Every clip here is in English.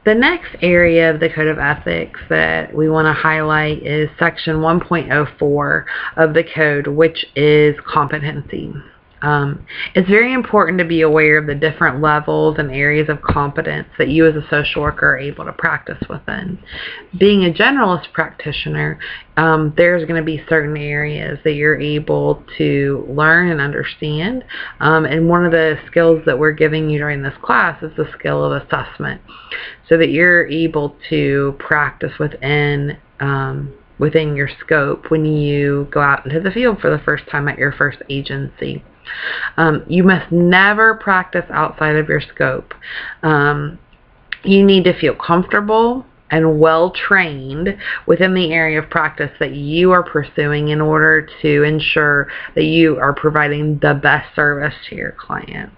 The next area of the Code of Ethics that we want to highlight is Section 1.04 of the Code, which is competency. It's very important to be aware of the different levels and areas of competence that you as a social worker are able to practice within. Being a generalist practitioner, there's going to be certain areas that you're able to learn and understand, and one of the skills that we're giving you during this class is the skill of assessment, so that you're able to practice within your scope when you go out into the field for the first time at your first agency. You must never practice outside of your scope. You need to feel comfortable and well trained within the area of practice that you are pursuing in order to ensure that you are providing the best service to your clients.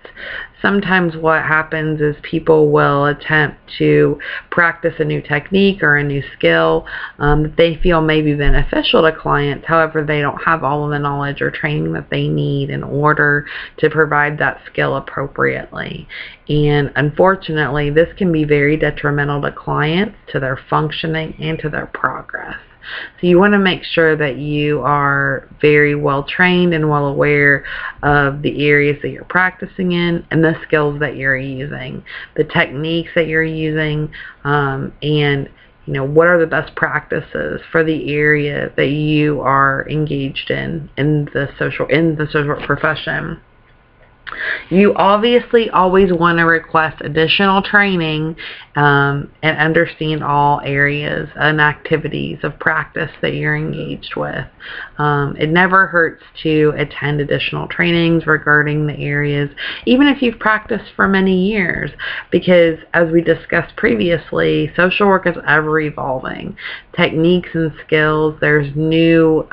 Sometimes what happens is people will attempt to practice a new technique or a new skill that they feel may be beneficial to clients. However, they don't have all of the knowledge or training that they need in order to provide that skill appropriately. And unfortunately, this can be very detrimental to clients, to their functioning, and to their progress. So you want to make sure that you are very well trained and well aware of the areas that you're practicing in and the skills that you're using, the techniques that you're using, and what are the best practices for the area that you are engaged in the social work profession. You obviously always want to request additional training and understand all areas and activities of practice that you're engaged with. It never hurts to attend additional trainings regarding the areas, even if you've practiced for many years, because as we discussed previously, social work is ever evolving. Techniques and skills, there's new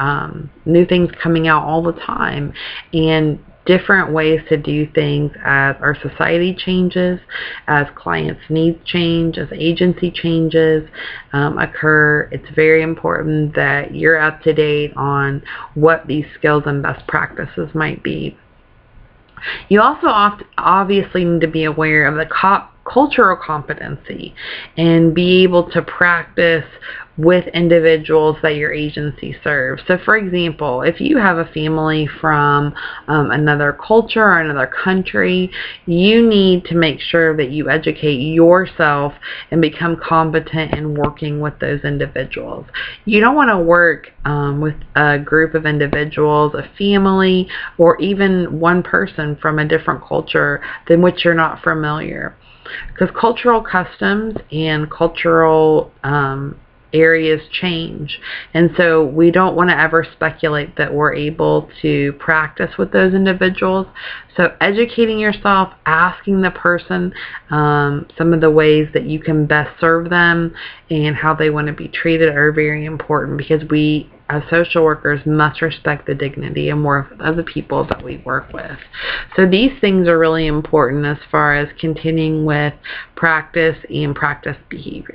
things coming out all the time, and different ways to do things as our society changes, as clients' needs change, as agency changes occur. It's very important that you're up to date on what these skills and best practices might be. You also obviously need to be aware of the cultural competency and be able to practice with individuals that your agency serves. So for example, if you have a family from another culture or another country, you need to make sure that you educate yourself and become competent in working with those individuals. You don't want to work with a group of individuals, a family, or even one person from a different culture than which you're not familiar. Because cultural customs and cultural areas change, and so we don't want to ever speculate that we're able to practice with those individuals. So educating yourself, asking the person some of the ways that you can best serve them and how they want to be treated are very important, because we as social workers must respect the dignity and worth of the people that we work with. So these things are really important as far as continuing with practice and practice behavior.